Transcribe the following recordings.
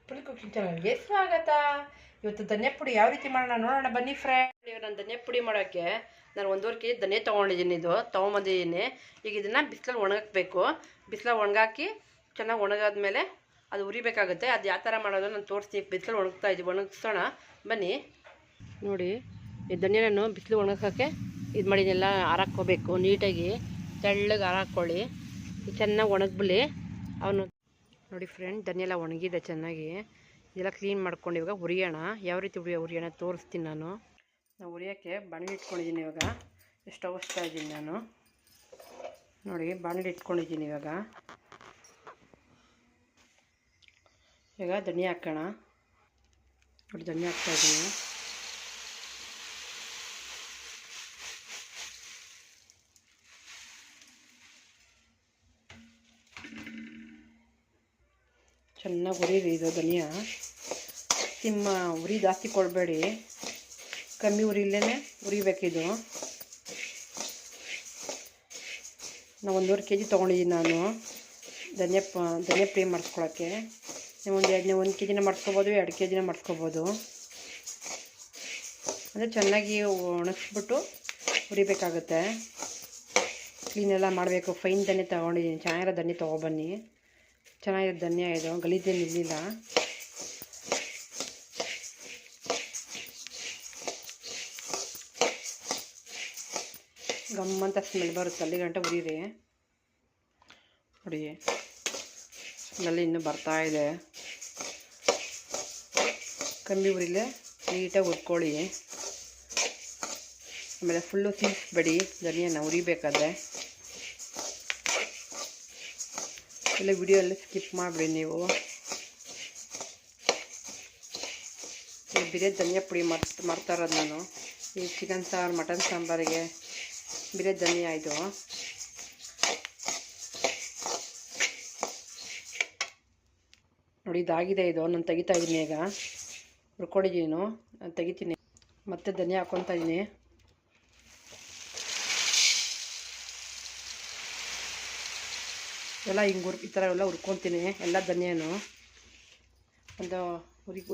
ಪುಳಿ cooking ಚಾನಲ್ಗೆ ಸ್ವಾಗತ. ಇವತ್ತು ಧನಿಯಾ ಪುಡಿ ಯಾವ ರೀತಿ ಮಾಡೋಣ ನೋಡೋಣ ಬನ್ನಿ ಫ್ರೆಂಡ್. ನಾನು ಧನಿಯಾ ಪುಡಿ ಮಾಡೋಕ್ಕೆ ನಾನು 1.5 kg ಧನಿಯಾ ತೊಗೊಂಡಿದ್ದೀನಿ. ತೊಗೊಂಬಂದಿದ್ದೀನಿ. ಈಗ ಇದನ್ನು ಬಿಸಿಲಲ್ಲಿ ಒಣಗಾಕಬೇಕು. ಬಿಸಿಲಲ್ಲಿ ಒಣಗಾಕಿ ಚೆನ್ನಾಗಿ ಒಣಗಾದ್ಮೇಲೆ ಅದು ಉರಿಬೇಕಾಗುತ್ತೆ. ಅದು ಯಾವ ಥರ ಮಾಡೋದು ನಾನು ತೋರಿಸ್ತೀನಿ. ಬಿಸಿಲಲ್ಲಿ ಒಣಗಿಸೋಣ ಬನ್ನಿ. ನೋಡಿ, ಈ ಧನಿಯಾನು ಬಿಸಿಲು ಒಣಗಾಕೋಕ್ಕೆ ಇದು ಮಾಡಿದೆಲ್ಲ ಹಾರಾಕ್ಕೋಬೇಕು. ನೀಟಾಗಿ ತೆಳ್ಳಗೆ ಹಾರಾಕ್ಕೊಳ್ಳಿ. ಚೆನ್ನಾಗಿ ಒಣಗ್ಬಿಲಿ ಅವನು. ನೋಡಿ ಫ್ರೆಂಡ್, ಧನಿಯೆಲ್ಲ ಒಣಗಿದೆ ಚೆನ್ನಾಗಿ. ಇದೆಲ್ಲ ಕ್ಲೀನ್ ಮಾಡ್ಕೊಂಡು ಇವಾಗ ಹುರಿಯೋಣ. ಯಾವ ರೀತಿ ಹುರಿಯೋಣ ತೋರಿಸ್ತೀನಿ ನಾನು. ಹುರಿಯೋಕ್ಕೆ ಬಾಣಲಿ ಇಟ್ಕೊಂಡಿದ್ದೀನಿ. ಇವಾಗ ಸ್ಟವ್ ಹಚ್ತಾ ಇದ್ದೀನಿ ನಾನು. ನೋಡಿ, ಬಾಣಲಿ ಇಟ್ಕೊಂಡಿದ್ದೀನಿ. ಇವಾಗ ಧನಿಯಾ ಹಾಕೋಣ. ನೋಡಿ, ಧನಿಯಾ ಹಾಕ್ತಾಯಿದ್ದೀನಿ. ಚೆನ್ನಾಗಿ ಹುರಿರಿ. ಇದು ಧನಿಯಾ ಉರಿ ಜಾಸ್ತಿ ಕೊಡಬೇಡಿ, ಕಮ್ಮಿ ಉರಿಲೇ ಉರಿಬೇಕಿದು. ನಾವು 1.5 kg ತೊಗೊಂಡಿದ್ದೀನಿ ನಾನು ಧನಿಯಾ ಪುಡಿ ಮಾಡಿಸ್ಕೊಳಕ್ಕೆ. ನೀವು 1 kg ಮಾಡಿಸ್ಕೊಬೋದು, 2 kg ಮಾಡಿಸ್ಕೊಬೋದು. ಅಂದರೆ ಚೆನ್ನಾಗಿ ಒಣಗಿಸ್ಬಿಟ್ಟು ಹುರಿಬೇಕಾಗುತ್ತೆ. ಕ್ಲೀನೆಲ್ಲ ಮಾಡಬೇಕು. ಫೈನ್ ಧನಿಯಾ ತೊಗೊಂಡಿದ್ದೀನಿ. ಚೆನ್ನಾಗಿರೋ ಧನಿಯಾ ತೊಗೊಬನ್ನಿ. ಚೆನ್ನಾಗಿರೋ ಧನಿಯಾ ಇದು, ಗಲೀಜೇನು ಇರಲಿಲ್ಲ. ಗಮ್ಮಂತ ಸ್ಮೆಲ್ ಬರುತ್ತೆ. ಅಲ್ಲಿ ಗಂಟೆ ಉರಿರಿ. ನೋಡಿ, ಸ್ಮೆಲ್ ಇನ್ನೂ ಬರ್ತಾಯಿದೆ. ಕಮ್ಮಿ ಉರಿಲೇ ನೀಟಾಗಿ ಹುರ್ಕೊಳ್ಳಿ. ಆಮೇಲೆ ಫುಲ್ಲು ಸೀಸ್ಬೇಡಿ ಧನಿಯಾನ ಉರಿಬೇಕಾದ್ರೆ. ಇಲ್ಲ ವಿಡಿಯೋಲ್ಲಿ ಸ್ಕಿಪ್ ಮಾಡಿಬಿಡಿ ನೀವು. ಬಿರಿಯಾನಿ ಧನಿಯಾ ಪುಡಿ ಮಾಡ್ತಾ ಇರೋದು ನಾನು. ಈ ಚಿಕನ್ ಸಾರು, ಮಟನ್ ಸಾಂಬಾರಿಗೆ ಬಿರಿಯಾನಿ ಧನಿಯಾ ಇದು. ನೋಡಿ, ಇದಾಗಿದೆ. ಇದು ನಾನು ತೆಗಿತಾ ಇದ್ದೀನಿ. ಈಗ ಹುರ್ಕೊಂಡಿದ್ದೀನಿ. ನಾನು ತೆಗಿತೀನಿ. ಮತ್ತೆ ಧನಿಯಾ ಹಾಕ್ಕೊತಾ ಇದ್ದೀನಿ. ಎಲ್ಲ ಹಿಂಗೆ ಈ ಥರ ಎಲ್ಲ ಹುರ್ಕೊತೀನಿ. ಎಲ್ಲ ಧನಿಯಾನು ಒಂದು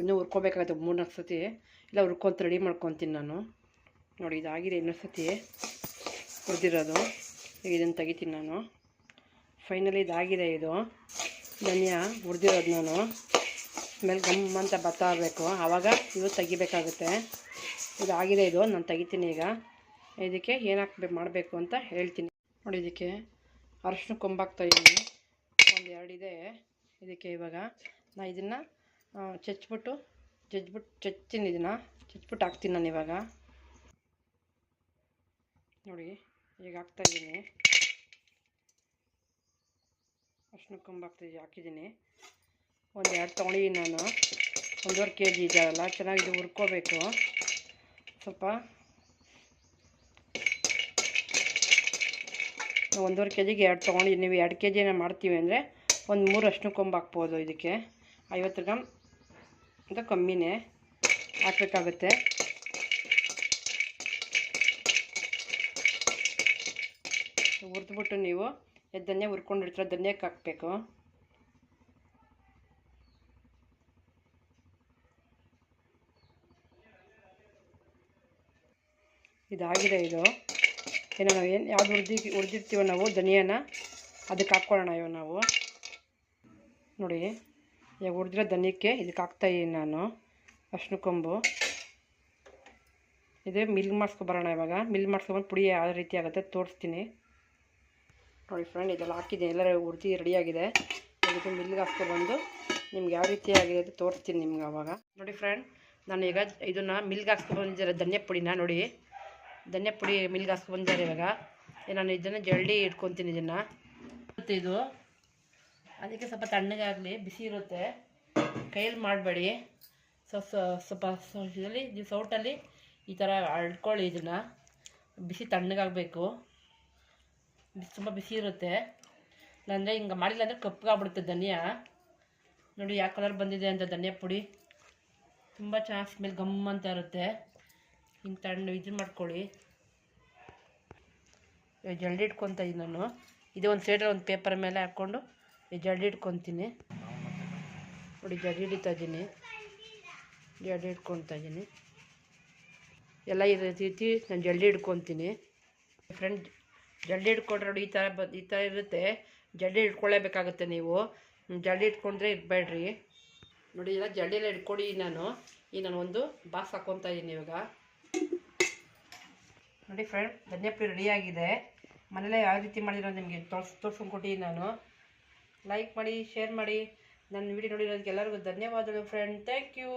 ಇನ್ನೂ ಹುರ್ಕೊಬೇಕಾಗುತ್ತೆ. 3-4 ಸತಿ ಎಲ್ಲ ಹುರ್ಕೊಂತ ರೆಡಿ ಮಾಡ್ಕೊತೀನಿ ನಾನು. ನೋಡಿ, ಇದಾಗಿದೆ. ಇನ್ನೊಂದು ಸತಿ ಹುರಿದಿರೋದು. ಈಗ ಇದನ್ನು ತೆಗಿತೀನಿ ನಾನು. ಫೈನಲಿ ಇದಾಗಿದೆ. ಇದು ಧನಿಯಾ ಹುರಿದಿರೋದು ನಾನು. ಸ್ಮೆಲ್ ಗಮ್ಮಂತ ಬರ್ತಾ ಇರಬೇಕು, ಆವಾಗ ಇದು ತೆಗಿಬೇಕಾಗುತ್ತೆ. ಇದಾಗಿದೆ. ಇದು ನಾನು ತೆಗಿತೀನಿ. ಈಗ ಇದಕ್ಕೆ ಏನು ಮಾಡಬೇಕು ಅಂತ ಹೇಳ್ತೀನಿ. ನೋಡಿ, ಇದಕ್ಕೆ ಅರಶಿನ ಕೊಂಬಾಕ್ತಾಯಿದ್ದೀನಿ. 1-2 ಇದೆ ಇದಕ್ಕೆ. ಇವಾಗ ನಾನು ಇದನ್ನು ಚಚ್ತೀನಿ. ಇದನ್ನು ಚಚ್ಬಿಟ್ಟು ಹಾಕ್ತೀನಿ ನಾನು ಇವಾಗ. ನೋಡಿ, ಈಗ ಹಾಕ್ತಾಯಿದ್ದೀನಿ. ಅರಶಿನ ಹಾಕಿದ್ದೀನಿ. 1-2 ತೊಗೊಂಡಿದ್ದೀನಿ ನಾನು. 1.5 kg ಇದೆಯಲ್ಲ, ಚೆನ್ನಾಗಿ ಇದು ಹುರ್ಕೋಬೇಕು. ಸ್ವಲ್ಪ 1.5 kgಗೆ 2 ತೊಗೊಂಡಿದ್ದೀನಿ. ನೀವು 2 kg ಮಾಡ್ತೀವಿ ಅಂದರೆ 3 ಅರಶಿನ ಕೊಂಬು ಹಾಕ್ಬೋದು. ಇದಕ್ಕೆ 50 ಗ್ರಾಮ್ ಅಂತ ಕಮ್ಮಿನೇ ಹಾಕಬೇಕಾಗುತ್ತೆ. ಹುರಿದ್ಬಿಟ್ಟು ನೀವು ಧನಿಯಾ ಹುರ್ಕೊಂಡಿರ್ತೀರ, ಧನಿಯಾಕ್ಕೆ ಹಾಕಬೇಕು. ಇದಾಗಿದೆ. ಇದು ನಾವು ಯಾವ್ದು ಹುರಿದಿರ್ತೀವೋ ನಾವು ಧನಿಯಾನ ಅದಕ್ಕೆ ಹಾಕ್ಕೊಳ್ಳೋಣ. ಇವಾಗ ನಾವು ನೋಡಿ, ಈಗ ಹುರಿದಿರೋ ಧನಿಯಕ್ಕೆ ಇದಕ್ಕೆ ಹಾಕ್ತಾಯಿದ್ದೀನಿ ನಾನು ಅರಶಿನ ಕೊಂಬು. ಇದು ಮಿಲ್ ಮಾಡಿಸ್ಕೊಬರೋಣ. ಇವಾಗ ಮಿಲ್ ಮಾಡಿಸ್ಕೊಬಂದು ಪುಡಿ ಯಾವ ರೀತಿ ಆಗುತ್ತೆ ತೋರಿಸ್ತೀನಿ. ನೋಡಿ ಫ್ರೆಂಡ್, ಇದೆಲ್ಲ ಹಾಕಿದ್ದೀನಿ. ಎಲ್ಲ ಹುರಿದು ರೆಡಿಯಾಗಿದೆ. ಇದಕ್ಕೆ ಮಿಲ್ಗೆ ಹಾಕ್ಕೊಬಂದು ನಿಮ್ಗೆ ಯಾವ ರೀತಿ ಆಗಿದೆ ಅಂತ ತೋರಿಸ್ತೀನಿ ನಿಮ್ಗೆ ಆವಾಗ. ನೋಡಿ ಫ್ರೆಂಡ್, ನಾನು ಈಗ ಇದನ್ನು ಮಿಲ್ಗೆ ಹಾಕ್ಸ್ಕೊಬಂದಿದ್ದಾರೆ ಧನಿಯಾ ಪುಡಿನ. ನೋಡಿ, ಧನಿಯಾ ಪುಡಿ ಮಿಲ್ಗೆ ಹಾಕ್ಸ್ಕೊಬಂದಿದ್ದಾರೆ. ಇವಾಗ ನಾನು ಇದನ್ನು ಜಲ್ದಿ ಇಟ್ಕೊತೀನಿ. ಇದನ್ನು ಇದು ಅದಕ್ಕೆ ಸ್ವಲ್ಪ ತಣ್ಣಗಾಗಲಿ, ಬಿಸಿ ಇರುತ್ತೆ, ಕೈಯಲ್ಲಿ ಮಾಡಬೇಡಿ. ಸ್ವಲ್ಪ ಇದರಲ್ಲಿ ಸೌಟಲ್ಲಿ ಈ ಥರ ಅಳ್ಕೊಳ್ಳಿ. ಇದನ್ನು ಬಿಸಿ ತಣ್ಣಗಾಗಬೇಕು. ತುಂಬ ಬಿಸಿ ಇರುತ್ತೆ. ಅಂದರೆ ಹಿಂಗೆ ಮಾಡಿಲ್ಲ ಅಂದರೆ ಕಪ್ಪಗಾಗ್ಬಿಡುತ್ತೆ ಧನಿಯಾ. ನೋಡಿ ಯಾವ ಕಲರ್ ಬಂದಿದೆ ಅಂತ. ಧನಿಯಾ ಪುಡಿ ತುಂಬ ಚೆನ್ನಾಗಿ ಸ್ಮೆಲ್ ಗಮ್ಮಂತ ಇರುತ್ತೆ. ಹಿಂಗೆ ತಣ್ಣು ಇದನ್ನು ಮಾಡ್ಕೊಳ್ಳಿ. ಜಲ್ದಿ ಇಟ್ಕೊತಾ ಇದ್ದೀನಿ ನಾನು. ಇದು ಒಂದು ಸೈಡಲ್ಲಿ ಒಂದು ಪೇಪರ್ ಮೇಲೆ ಹಾಕ್ಕೊಂಡು ಜಲ್ದಿ ಇಟ್ಕೊತೀನಿ. ನೋಡಿ ಜಡಿ ಹಿಡಿತಾ ಇದ್ದೀನಿ, ಜಡಿ ಹಿಡ್ಕೊತಾ ಇದ್ದೀನಿ. ಎಲ್ಲ ಇದೇ ರೀತಿ ನಾನು ಜಲ್ದಿ ಹಿಡ್ಕೊತೀನಿ ಫ್ರೆಂಡ್. ಜಲ್ದಿ ಹಿಡ್ಕೊಂಡ್ರೆ ನೋಡಿ ಈ ಥರ ಇರುತ್ತೆ. ಜಲ್ದಿ ಹಿಡ್ಕೊಳ್ಳೇಬೇಕಾಗುತ್ತೆ ನೀವು. ಜಲ್ದಿ ಹಿಡ್ಕೊಂಡ್ರೆ ಇರಬೇಡ್ರಿ. ನೋಡಿ ಎಲ್ಲ ಜಲ್ದಿ ಎಲ್ಲ ಹಿಡ್ಕೊಡಿ. ನಾನು ಒಂದು ಬಾಕ್ಸ್ ಹಾಕ್ಕೊತಾ ಇದ್ದೀನಿ ಇವಾಗ. ನೋಡಿ ಫ್ರೆಂಡ್, ಧನಿಯಾ ಪುಡಿ ರೆಡಿಯಾಗಿದೆ. ಮನೇಲೆ ಯಾವ ರೀತಿ ಮಾಡಿರೋ ನಿಮಗೆ ತೋರ್ಸ್ಕೊಂಡು ಕೊಟ್ಟಿದ್ದೀನಿ ನಾನು. ಲೈಕ್ ಮಾಡಿ, ಶೇರ್ ಮಾಡಿ. ನನ್ನ ವಿಡಿಯೋ ನೋಡಿರೋದಕ್ಕೆ ಎಲ್ಲರಿಗೂ ಧನ್ಯವಾದಗಳು ಫ್ರೆಂಡ್. Thank you.